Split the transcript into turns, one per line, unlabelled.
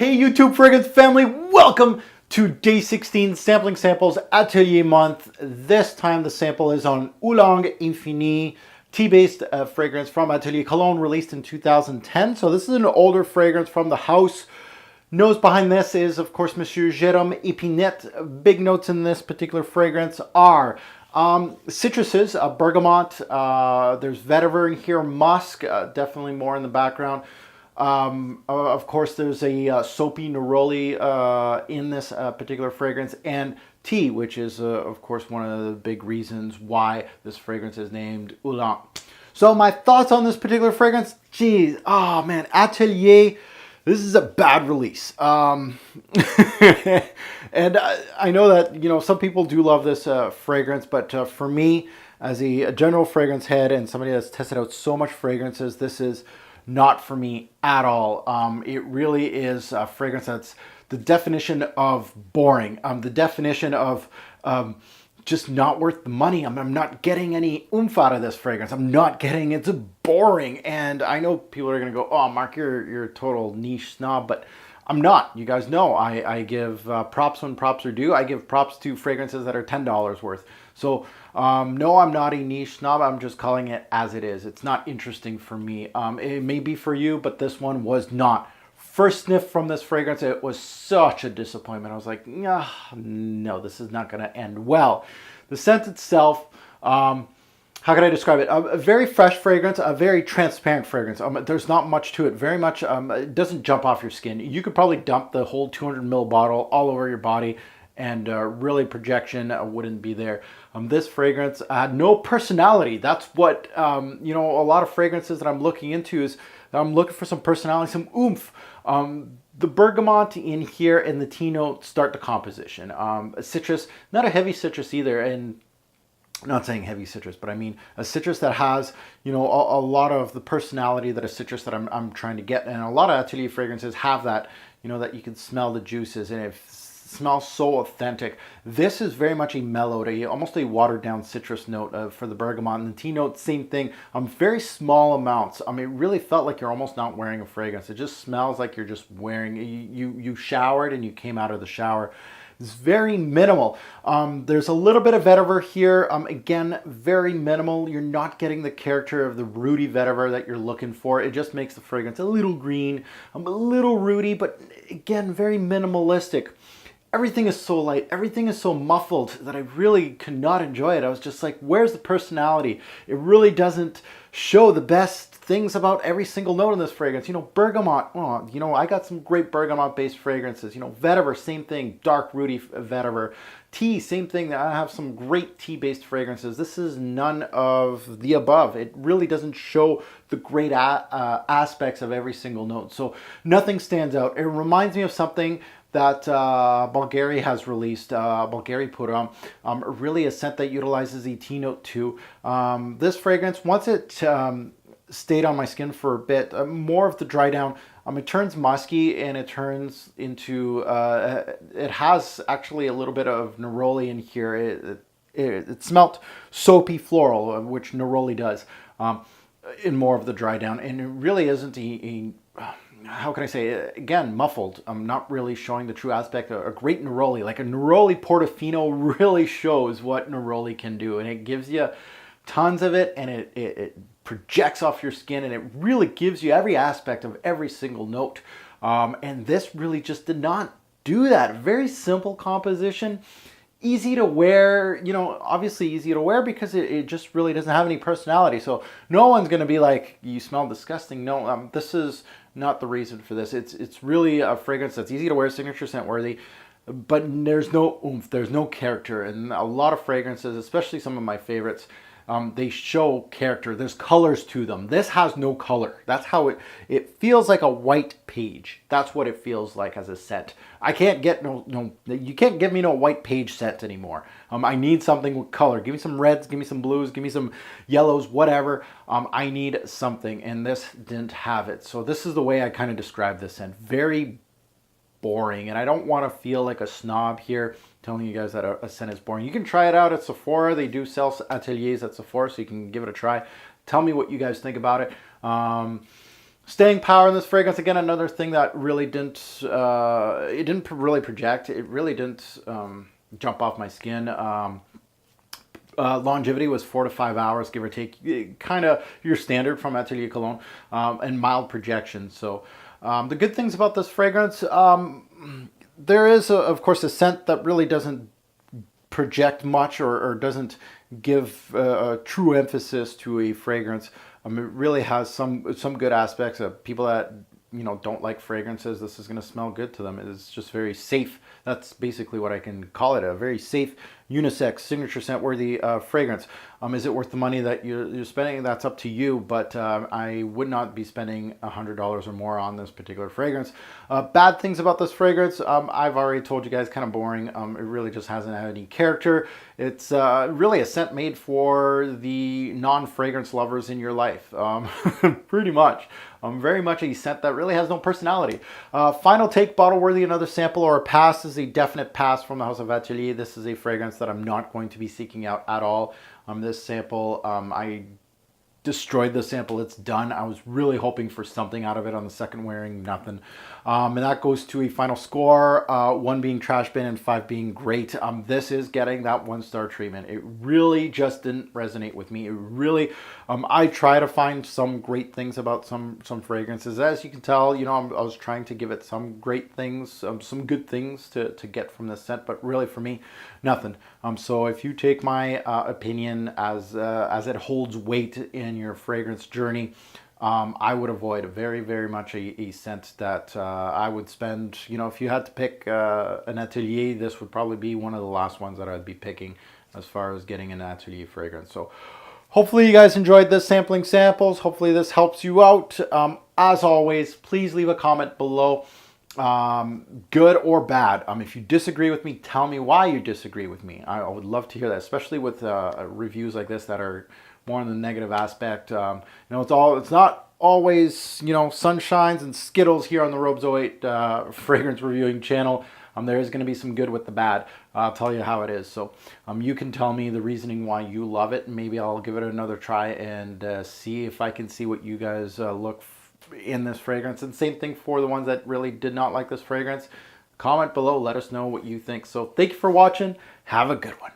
Hey YouTube fragrance family, welcome to day 16 sampling samples Atelier month. This time the sample is on Oolang Infini, tea-based fragrance from Atelier Cologne, released in 2010. So this is an older fragrance from the house. Nose behind this is, of course, Monsieur Jérôme Epinette. Big notes in this particular fragrance are citruses, bergamot, there's vetiver in here, musk, definitely more in the background. Of course, there's a soapy neroli in this particular fragrance, and tea, which is, of course, one of the big reasons why this fragrance is named Oolang. So my thoughts on this particular fragrance, geez, oh man, Atelier, this is a bad release. And I know that, you know, some people do love this fragrance, but for me, as a general fragrance head and somebody that's tested out so much fragrances, this is not for me at all. It really is a fragrance that's the definition of boring. The definition of just not worth the money. I'm not getting any oomph out of this fragrance. I'm not getting, it's boring. And I know people are going to go, oh, Mark, you're a total niche snob, but I'm not. You guys know I give props when props are due. I give props to fragrances that are $10 worth. So no, I'm not a niche snob. I'm just calling it as it is. It's not interesting for me. It may be for you, but this one was not. First sniff from this fragrance, it was such a disappointment. I was like, no, this is not going to end well. The scent itself, how can I describe it? A very fresh fragrance, a very transparent fragrance. There's not much to it. Very much, it doesn't jump off your skin. You could probably dump the whole 200 ml bottle all over your body, and really projection wouldn't be there. This fragrance had no personality. That's what, you know, a lot of fragrances that I'm looking into is I'm looking for some personality, some oomph. The bergamot in here and the tea note start the composition. A citrus, not a heavy citrus either, and I'm not saying heavy citrus, but I mean a citrus that has, you know, a lot of the personality that a citrus that I'm trying to get. And a lot of Atelier fragrances have that, you know, that you can smell the juices and it smells so authentic. This is very much a mellowed, almost a watered down citrus note for the bergamot. And the tea note, same thing. Very small amounts. It really felt like you're almost not wearing a fragrance. It just smells like you're just wearing, you showered and you came out of the shower. It's very minimal. There's a little bit of vetiver here. Again, very minimal. You're not getting the character of the rooty vetiver that you're looking for. It just makes the fragrance a little green, a little rooty, but again, very minimalistic. Everything is so light, everything is so muffled that I really could not enjoy it. I was just like, where's the personality? It really doesn't show the best things about every single note in this fragrance. You know, bergamot, oh, you know, I got some great bergamot-based fragrances. You know, vetiver, same thing, dark, rooty vetiver. Tea, same thing, I have some great tea-based fragrances. This is none of the above. It really doesn't show the great aspects of every single note. So nothing stands out. It reminds me of something that Bulgari has released, Bulgari put on, really a scent that utilizes the tea note too. This fragrance, once it stayed on my skin for a bit, more of the dry down, it turns musky and it turns into, it has actually a little bit of neroli in here. It smelt soapy floral, which neroli does, in more of the dry down. And it really isn't how can I say, again, muffled. I'm not really showing the true aspect. A great neroli, like a neroli Portofino, really shows what neroli can do. And it gives you tons of it, and it projects off your skin, and it really gives you every aspect of every single note. And this really just did not do that. Very simple composition. Easy to wear, you know, obviously easy to wear because it just really doesn't have any personality. So no one's going to be like, you smell disgusting. No, this is not the reason for this. It's really a fragrance that's easy to wear, signature scent worthy, but there's no oomph, there's no character. And a lot of fragrances, especially some of my favorites, they show character. There's colors to them. This has no color. That's how it feels like a white page. That's what it feels like as a scent. I can't get you can't give me no white page scent anymore. I need something with color. Give me some reds, give me some blues, give me some yellows, whatever. I need something, and this didn't have it. So this is the way I kind of describe this scent. Very boring, and I don't want to feel like a snob here telling you guys that a scent is boring. You can try it out at Sephora. They do sell ateliers at Sephora, so you can give it a try. Tell me what you guys think about it. Staying power in this fragrance, again, another thing that really didn't, it didn't really project. It really didn't jump off my skin. Longevity was 4 to 5 hours, give or take, kind of your standard from Atelier Cologne, and mild projection. So the good things about this fragrance, there is, of course, a scent that really doesn't project much or doesn't give a true emphasis to a fragrance. It really has some good aspects of people that don't like fragrances. This is going to smell good to them. It's just very safe. That's basically what I can call it, a very safe, unisex, signature scent worthy fragrance. Is it worth the money that you're spending? That's up to you, but I would not be spending $100 or more on this particular fragrance. Bad things about this fragrance, I've already told you guys, kind of boring. It really just hasn't had any character. It's really a scent made for the non-fragrance lovers in your life, pretty much. Very much a scent that really has no personality. Final take, bottle worthy, another sample or a pass. Is a definite pass from the House of Atelier. This is a fragrance that I'm not going to be seeking out at all. This sample, I destroyed the sample. It's done. I was really hoping for something out of it on the second wearing, nothing. And that goes to a final score, 1 being trash bin and 5 being great. This is getting that 1-star treatment. It really just didn't resonate with me. It really, I try to find some great things about some fragrances. As you can tell, I was trying to give it some great things, some good things to get from this scent, but really for me, nothing. So if you take my opinion as it holds weight in your fragrance journey, I would avoid very, very much a scent that I would spend, if you had to pick an Atelier, this would probably be one of the last ones that I'd be picking as far as getting an Atelier fragrance. So hopefully you guys enjoyed this sampling samples. Hopefully this helps you out. As always, please leave a comment below, good or bad. If you disagree with me, tell me why you disagree with me. I would love to hear that, especially with reviews like this that are more on the negative aspect. It's not always, sunshines and Skittles here on the Robes08 fragrance reviewing channel. There is going to be some good with the bad. I'll tell you how it is. So you can tell me the reasoning why you love it, and maybe I'll give it another try and see if I can see what you guys look in this fragrance. And same thing for the ones that really did not like this fragrance. Comment below, let us know what you think. So thank you for watching. Have a good one.